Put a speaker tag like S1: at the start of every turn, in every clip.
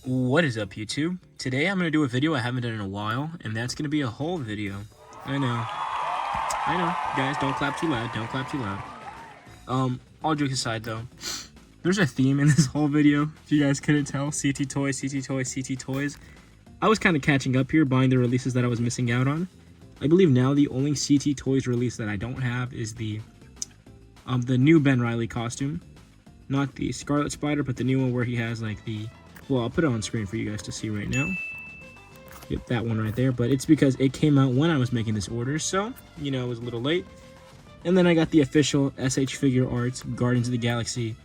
S1: What is up, YouTube? Today I'm going to do a video I haven't done in a while, and that's going to be a haul video. I know, guys, don't clap too loud, don't clap too loud. All jokes aside though, there's a theme in this whole video, if you guys couldn't tell. CT Toys, CT Toys, CT Toys. I was kind of catching up here, buying the releases that I was missing out on. I believe now the only CT Toys release that I don't have is the new Ben Reilly costume. Not the Scarlet Spider, but the new one where he has like the... Well, I'll put it on screen for you guys to see right now. Yep, that one right there. But it's because it came out when I was making this order, so, you know, it was a little late. And then I got the official SH Figure Arts Guardians of the Galaxy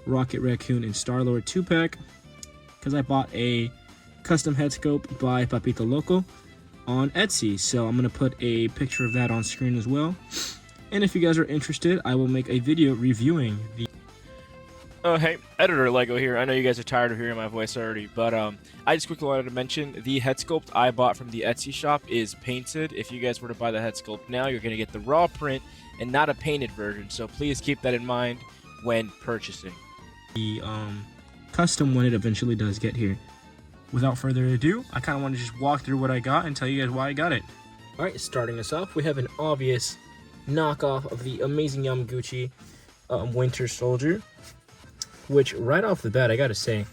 S1: Rocket Raccoon and Star-Lord 2-pack. Because I bought a custom head scope by Papito Loco on Etsy. So I'm going to put a picture of that on screen as well. And if you guys are interested, I will make a video reviewing the...
S2: Oh, hey, Editor Lego here. I know you guys are tired of hearing my voice already, but I just quickly wanted to mention the head sculpt I bought from the Etsy shop is painted. If you guys were to buy the head sculpt now, you're going to get the raw print and not a painted version, so please keep that in mind when purchasing.
S1: The custom when it eventually does get here. Without further ado, I kind of want to just walk through what I got and tell you guys why I got it. Alright, starting us off, we have an obvious knockoff of the Amazing Yamaguchi Winter Soldier. Which, right off the bat, I gotta say,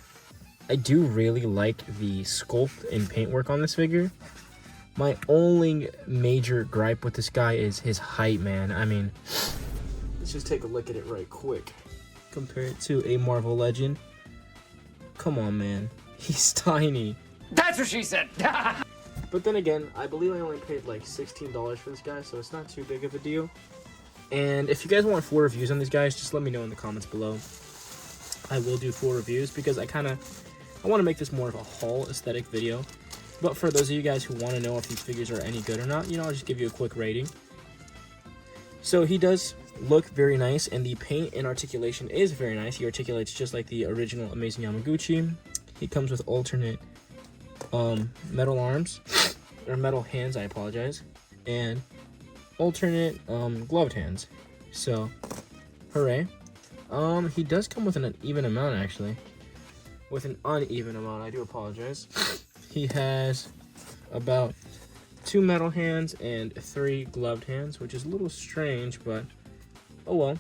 S1: I do really like the sculpt and paintwork on this figure. My only major gripe with this guy is his height, man. I mean, let's just take a look at it right quick. Compare it to a Marvel Legend. Come on, man. He's tiny.
S3: That's what she said!
S1: But then again, I believe I only paid like $16 for this guy, so it's not too big of a deal. And if you guys want full reviews on these guys, just let me know in the comments below. I will do full reviews because I want to make this more of a haul aesthetic video. But for those of you guys who want to know if these figures are any good or not, you know, I'll just give you a quick rating. So he does look very nice, and the paint and articulation is very nice. He articulates just like the original Amazing Yamaguchi. He comes with alternate metal arms, or metal hands, I apologize, and alternate gloved hands. So, hooray. He does come with an even amount, actually. With an uneven amount, I do apologize. He has about 2 metal hands and 3 gloved hands, which is a little strange, but oh well.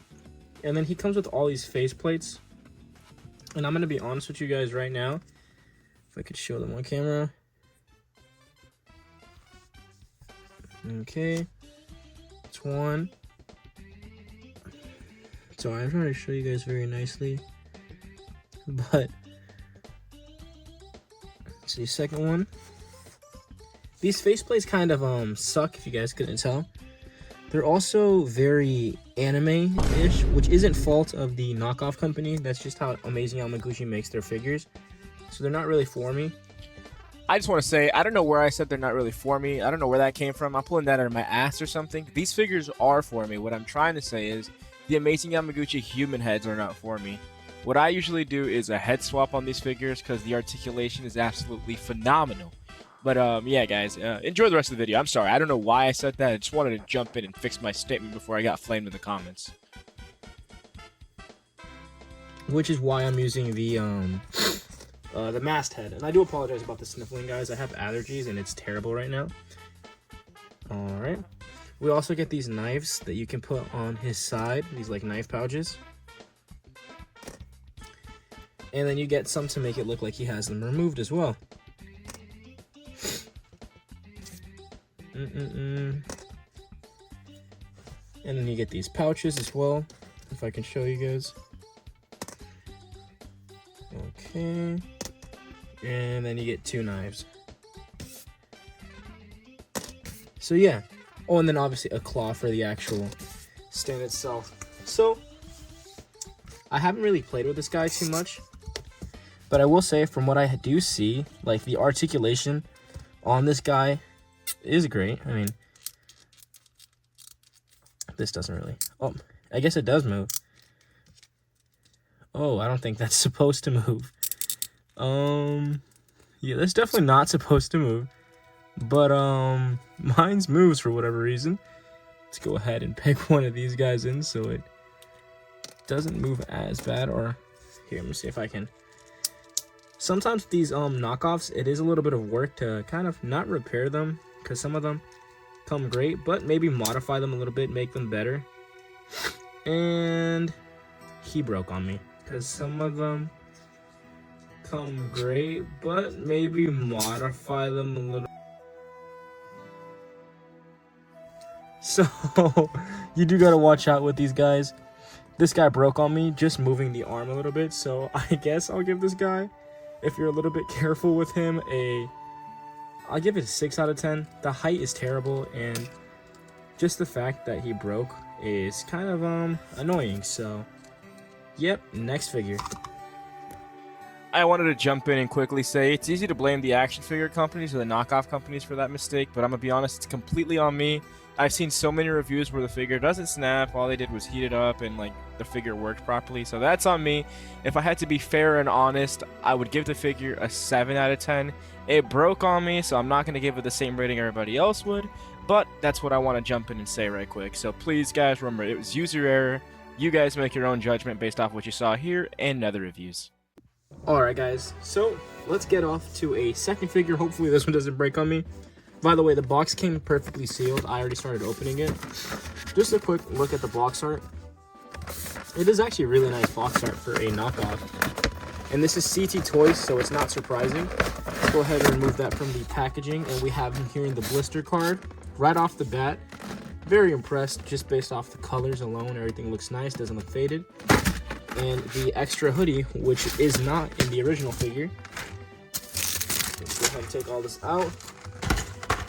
S1: And then he comes with all these face plates. And I'm going to be honest with you guys right now. If I could show them on camera. Okay. It's one. So I'm trying to show you guys very nicely, but let's see, second one. These faceplates kind of suck, if you guys couldn't tell. They're also very anime-ish, which isn't fault of the knockoff company. That's just how Amazing Yamaguchi makes their figures. So they're not really for me.
S2: I just want to say, I don't know where I said they're not really for me. I don't know where that came from. I'm pulling that out of my ass or something. These figures are for me. What I'm trying to say is, the Amazing Yamaguchi human heads are not for me. What I usually do is a head swap on these figures because the articulation is absolutely phenomenal. But yeah, guys, enjoy the rest of the video. I'm sorry, I don't know why I said that. I just wanted to jump in and fix my statement before I got flamed in the comments.
S1: Which is why I'm using the masthead. And I do apologize about the sniffling, guys. I have allergies and it's terrible right now. Alright. We also get these knives that you can put on his side, these like knife pouches. And then you get some to make it look like he has them removed as well. And then you get these pouches as well, if I can show you guys. Okay. And then you get 2 knives. So yeah. Oh, and then obviously a claw for the actual stand itself. So, I haven't really played with this guy too much. But I will say, from what I do see, like, the articulation on this guy is great. I mean, this doesn't really... Oh, I guess it does move. Oh, I don't think that's supposed to move. Yeah, that's definitely not supposed to move. But, mine's moves for whatever reason. Let's go ahead and pick one of these guys in so it doesn't move as bad. Or, here, let me see if I can Sometimes these knockoffs, it is a little bit of work to kind of not repair them, because some of them come great, but maybe modify them a little bit, make them better. And he broke on me, because some of them come great, but maybe modify them a little. So you do gotta watch out with these guys. This guy broke on me just moving the arm a little bit, so I guess I'll give this guy, if you're a little bit careful with him, I'll give it a 6 out of 10. The height is terrible, and just the fact that he broke is kind of annoying. So yep, next figure.
S2: I wanted to jump in and quickly say it's easy to blame the action figure companies or the knockoff companies for that mistake, but I'm gonna be honest, it's completely on me. I've seen so many reviews where the figure doesn't snap, all they did was heat it up and like the figure worked properly, so that's on me. If I had to be fair and honest, I would give the figure a 7 out of 10. It broke on me, so I'm not going to give it the same rating everybody else would, but that's what I want to jump in and say right quick. So please guys, remember, it was user error. You guys make your own judgment based off what you saw here and other reviews.
S1: Alright guys, so let's get off to a second figure. Hopefully this one doesn't break on me. By the way, the box came perfectly sealed. I already started opening it. Just a quick look at the box art. It is actually a really nice box art for a knockoff. And this is CT Toys, so it's not surprising. Let's go ahead and remove that from the packaging. And we have him here in the blister card. Right off the bat, very impressed just based off the colors alone. Everything looks nice, doesn't look faded. And the extra hoodie, which is not in the original figure. Let's go ahead and take all this out.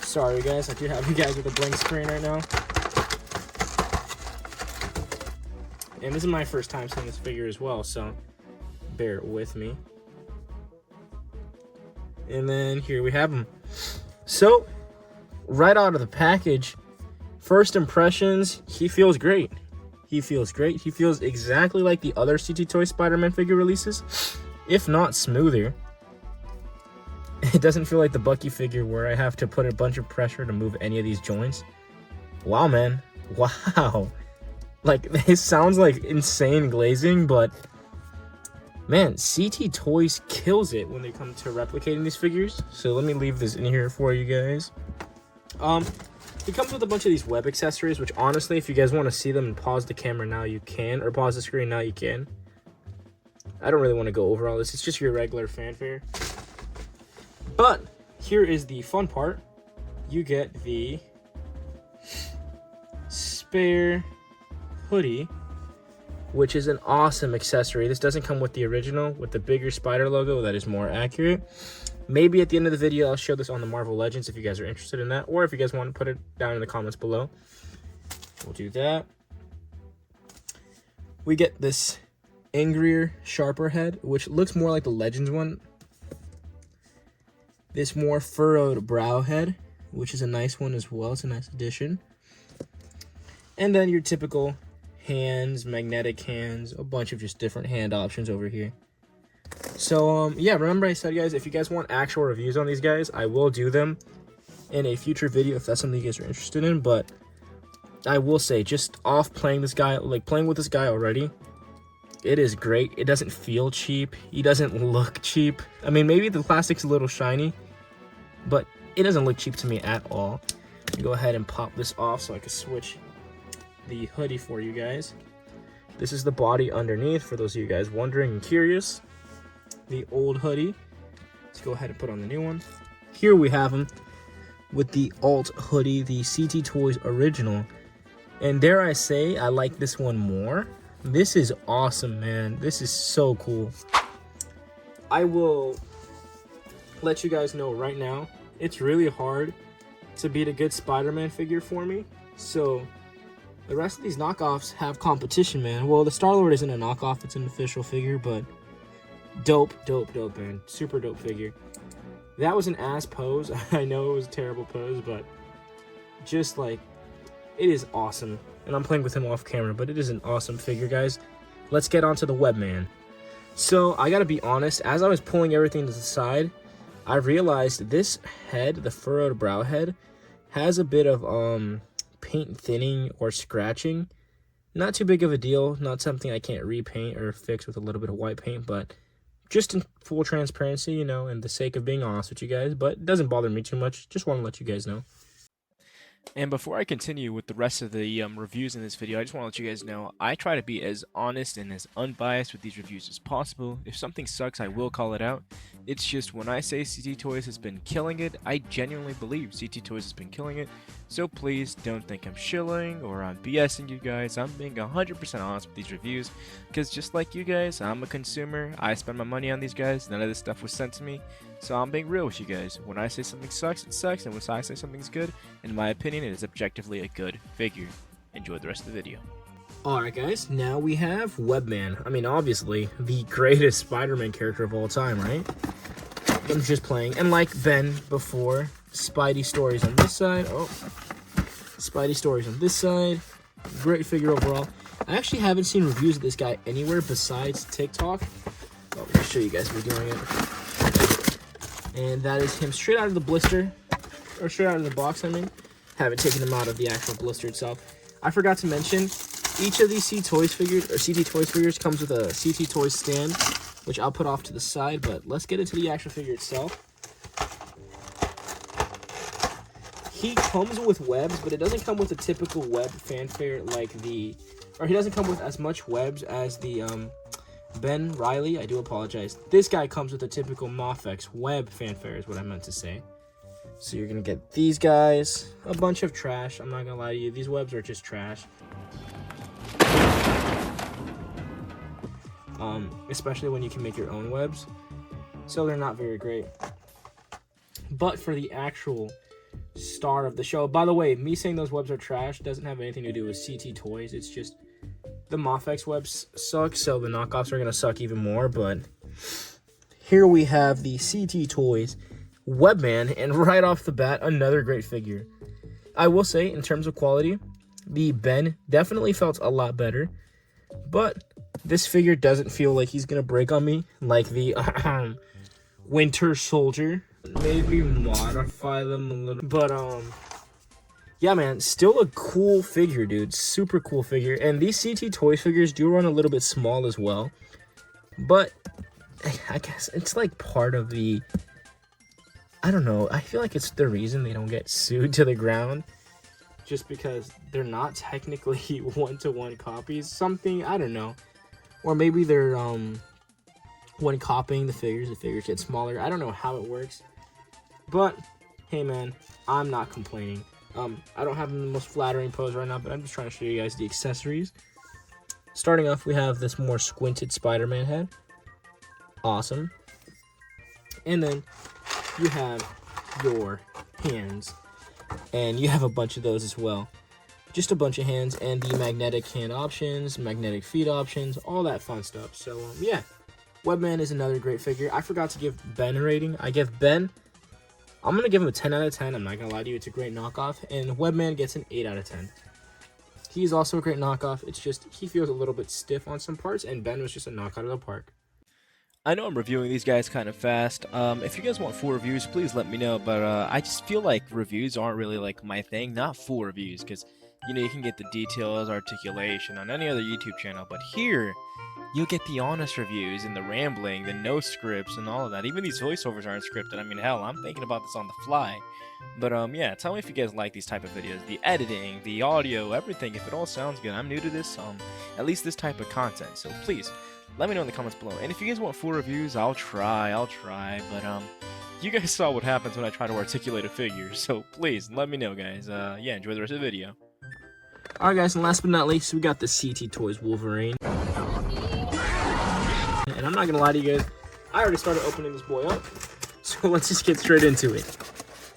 S1: Sorry guys, I do have you guys with a blank screen right now. And this is my first time seeing this figure as well, so bear with me. And then here we have him. So, right out of the package, first impressions, he feels great. He feels great. He feels exactly like the other CT Toy Spider-Man figure releases, if not smoother. It doesn't feel like the Bucky figure where I have to put a bunch of pressure to move any of these joints. Wow, man. Wow. Like, this sounds like insane glazing, but man, CT Toys kills it when they come to replicating these figures. So let me leave this in here for you guys. It comes with a bunch of these web accessories, which honestly, if you guys want to see them and pause the camera now, you can, or pause the screen now, you can. I don't really want to go over all this. It's just your regular fanfare. But here is the fun part. You get the spare hoodie, which is an awesome accessory. This doesn't come with the original, with the bigger spider logo that is more accurate. Maybe at the end of the video, I'll show this on the Marvel Legends if you guys are interested in that, or if you guys want to put it down in the comments below. We'll do that. We get this angrier, sharper head, which looks more like the Legends one. This more furrowed brow head, which is a nice one as well. It's a nice addition. And then your typical hands, magnetic hands, a bunch of just different hand options over here. So, yeah, remember I said, guys, if you guys want actual reviews on these guys, I will do them in a future video if that's something you guys are interested in. But I will say, just off playing this guy, like playing with this guy already, it is great. It doesn't feel cheap. He doesn't look cheap. I mean, maybe the plastic's a little shiny, but it doesn't look cheap to me at all. Go ahead and pop this off so I can switch the hoodie for you guys. This is the body underneath for those of you guys wondering and curious. The old hoodie. Let's go ahead and put on the new one. Here we have him with the alt hoodie, the CT Toys original. And dare I say, I like this one more. This is awesome, man. This is so cool. I will let you guys know right now, it's really hard to beat a good Spider-Man figure for me. So the rest of these knockoffs have competition, man. Well, the Star-Lord isn't a knockoff, it's an official figure, but dope, man. Super dope figure. That was an ass pose. I know it was a terrible pose, but just like, it is awesome. And I'm playing with him off camera, but it is an awesome figure, guys. Let's get on to the Webman. So, I gotta be honest, as I was pulling everything to the side, I realized this head, the furrowed brow head, has a bit of paint thinning or scratching. Not too big of a deal, not something I can't repaint or fix with a little bit of white paint, but Just in full transparency, you know, and the sake of being honest with you guys, but it doesn't bother me too much. Just want to let you guys know.
S2: And before I continue with the rest of the reviews in this video, I just want to let you guys know I try to be as honest and as unbiased with these reviews as possible. If something sucks, I will call it out. It's just when I say CT Toys has been killing it, I genuinely believe CT Toys has been killing it. So please don't think I'm shilling or I'm BSing you guys. I'm being 100% honest with these reviews because just like you guys, I'm a consumer. I spend my money on these guys. None of this stuff was sent to me. So I'm being real with you guys. When I say something sucks, it sucks. And when I say something's good, in my opinion, it is objectively a good figure. Enjoy the rest of the video.
S1: Alright guys, now we have Webman. I mean, obviously, the greatest Spider-Man character of all time, right? I'm just playing. And like Ben before, Spidey stories on this side. Oh, Spidey stories on this side. Great figure overall. I actually haven't seen reviews of this guy anywhere besides TikTok. Oh, let me show you guys me doing it. And that is him straight out of the blister. Or straight out of the box, I mean. Haven't taken him out of the actual blister itself. I forgot to mention, each of these CT Toys figures comes with a CT Toys stand, which I'll put off to the side, but let's get into the actual figure itself. He comes with webs, but it doesn't come with a typical web fanfare like he doesn't come with as much webs as the Ben Reilly. I do apologize. This guy comes with a typical Mafex web fanfare is what I meant to say. So you're going to get these guys, a bunch of trash. I'm not going to lie to you. These webs are just trash. Especially when you can make your own webs. So they're not very great. But for the actual star of the show, by the way, me saying those webs are trash doesn't have anything to do with CT Toys. It's just the Mafex webs suck, so the knockoffs are going to suck even more. But here we have the CT Toys Webman, and right off the bat, another great figure. I will say, in terms of quality, the Ben definitely felt a lot better, but this figure doesn't feel like he's gonna break on me like the Winter Soldier. Maybe modify them a little, but yeah, man, still a cool figure, dude. Super cool figure. And these CT Toys figures do run a little bit small as well, but I guess it's like part of the, I don't know, I feel like it's the reason they don't get sued to the ground, just because they're not technically one-to-one copies. Something, I don't know. Or maybe they're, when copying the figures get smaller. I don't know how it works. But, hey man, I'm not complaining. I don't have the most flattering pose right now, but I'm just trying to show you guys the accessories. Starting off, we have this more squinted Spider-Man head. Awesome. And then you have your hands. And you have a bunch of those as well. Just a bunch of hands and the magnetic hand options, magnetic feet options, all that fun stuff. So, yeah. Webman is another great figure. I forgot to give Ben a rating. I give Ben, I'm going to give him a 10 out of 10. I'm not going to lie to you. It's a great knockoff. And Webman gets an 8 out of 10. He's also a great knockoff. It's just, he feels a little bit stiff on some parts. And Ben was just a knockout of the park.
S2: I know I'm reviewing these guys kind of fast. If you guys want full reviews, please let me know. But I just feel like reviews aren't really like my thing. Not full reviews, because you know you can get the details, articulation on any other YouTube channel. But here, you'll get the honest reviews and the rambling, the no scripts, and all of that. Even these voiceovers aren't scripted. I mean, hell, I'm thinking about this on the fly. But yeah, tell me if you guys like these type of videos, the editing, the audio, everything. If it all sounds good, I'm new to this. At least this type of content. So please, let me know in the comments below. And if you guys want full reviews, I'll try. But you guys saw what happens when I try to articulate a figure. So please, let me know, guys. Yeah, enjoy the rest of the video.
S1: Alright guys, and last but not least, we got the CT Toys Wolverine. And I'm not gonna lie to you guys, I already started opening this boy up. So let's just get straight into it.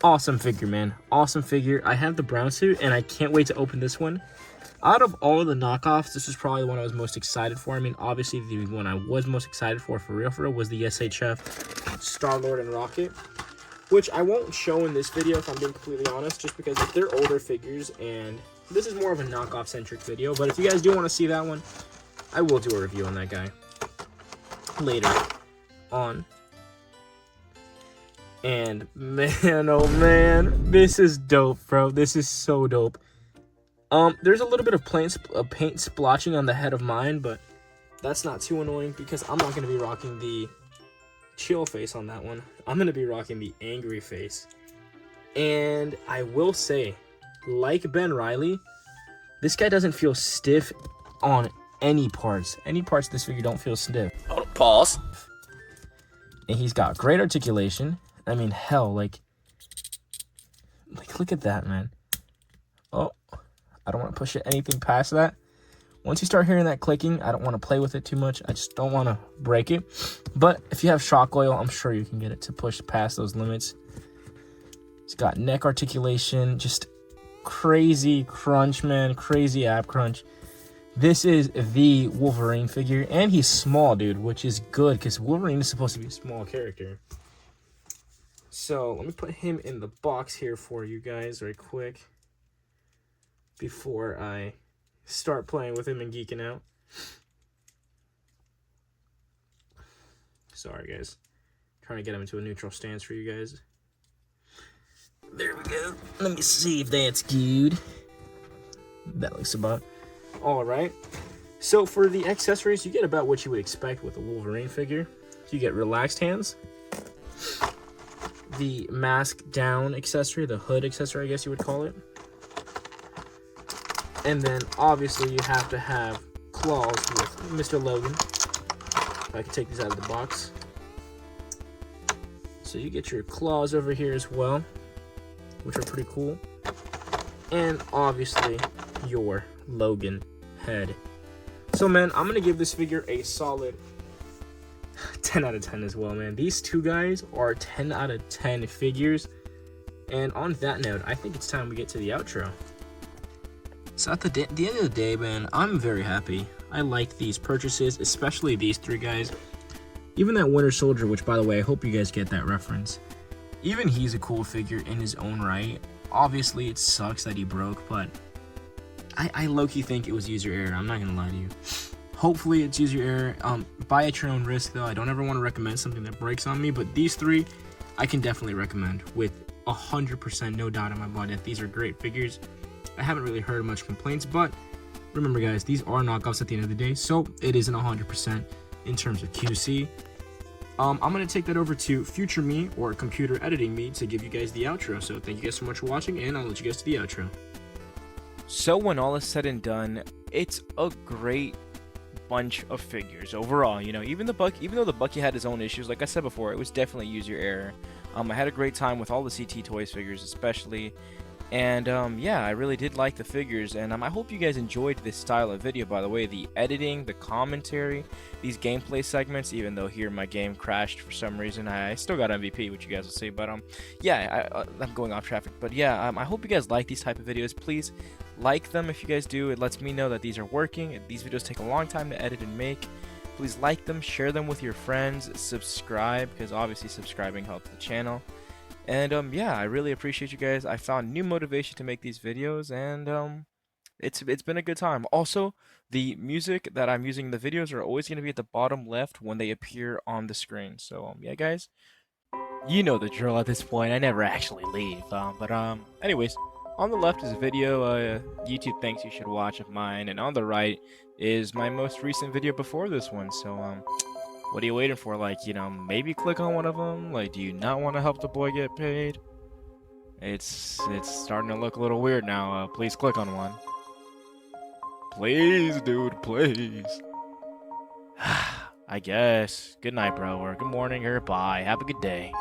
S1: Awesome figure, man. Awesome figure. I have the brown suit, and I can't wait to open this one. Out of all of the knockoffs, this is probably the one I was most excited for. I mean, obviously, the one I was most excited for real, was the SHF Star-Lord and Rocket, which I won't show in this video, if I'm being completely honest, just because they're older figures, and this is more of a knockoff-centric video. But if you guys do want to see that one, I will do a review on that guy later on. And man, oh man, this is dope, bro. This is so dope. There's a little bit of paint splotching on the head of mine, but that's not too annoying because I'm not going to be rocking the chill face on that one. I'm gonna be rocking the angry face. And I will say, like Ben Reilly, this guy doesn't feel stiff on any parts. Any parts of this figure don't feel stiff.
S2: Oh, pause.
S1: And he's got great articulation. I mean, hell, like look at that, man. Oh, I don't want to push it anything past that. Once you start hearing that clicking, I don't want to play with it too much. I just don't want to break it. But if you have shock oil, I'm sure you can get it to push past those limits. It's got neck articulation, just crazy crunch, man. Crazy ab crunch. This is the Wolverine figure, and he's small, dude, which is good because Wolverine is supposed to be a small character. So let me put him in the box here for you guys right quick before I start playing with him and geeking out. Sorry, guys. Trying to get him into a neutral stance for you guys. There we go. Let me see if that's good. That looks about all right. So for the accessories, you get about what you would expect with a Wolverine figure. You get relaxed hands, the mask down accessory, the hood accessory, I guess you would call it. And then obviously you have to have claws with Mr. Logan. If I can take these out of the box. So you get your claws over here as well, which are pretty cool. And obviously your Logan head. So man, I'm gonna give this figure a solid 10 out of 10 as well, man. These two guys are 10 out of 10 figures. And on that note, I think it's time we get to the outro. So at the end of the day, man, I'm very happy. I like these purchases, especially these three guys. Even that Winter Soldier, which, by the way, I hope you guys get that reference. Even he's a cool figure in his own right. Obviously, it sucks that he broke, but I low-key think it was user error. I'm not going to lie to you. Hopefully, it's user error. Buy at your own risk, though. I don't ever want to recommend something that breaks on me, but these three, I can definitely recommend with 100% no doubt in my mind that these are great figures. I haven't really heard much complaints, but remember, guys, these are knockoffs at the end of the day, so it isn't 100% in terms of QC. I'm going to take that over to future me or computer editing me to give you guys the outro. So thank you guys so much for watching, and I'll let you guys to the outro.
S2: So when all is said and done, it's a great bunch of figures overall. You know, even though the Bucky had his own issues, like I said before, it was definitely user error. I had a great time with all the CT Toys figures, especially. And yeah, I really did like the figures, and I hope you guys enjoyed this style of video. By the way, the editing, the commentary, these gameplay segments, even though here my game crashed for some reason, I still got MVP, which you guys will see. But yeah, I'm going off traffic. But yeah, I hope you guys like these type of videos. Please like them if you guys do. It lets me know that these are working. These videos take a long time to edit and make. Please like them, share them with your friends, subscribe, because obviously subscribing helps the channel. And yeah, I really appreciate you guys. I found new motivation to make these videos, and it's been a good time. Also, the music that I'm using in the videos are always going to be at the bottom left when they appear on the screen. So yeah, guys, you know the drill at this point. I never actually leave. Anyways, on the left is a video YouTube thinks you should watch of mine, and on the right is my most recent video before this one. So what are you waiting for? Like, you know, maybe click on one of them. Like, do you not want to help the boy get paid? It's starting to look a little weird now. Please click on one. Please, dude, please. I guess. Good night, bro, or good morning, or bye. Have a good day.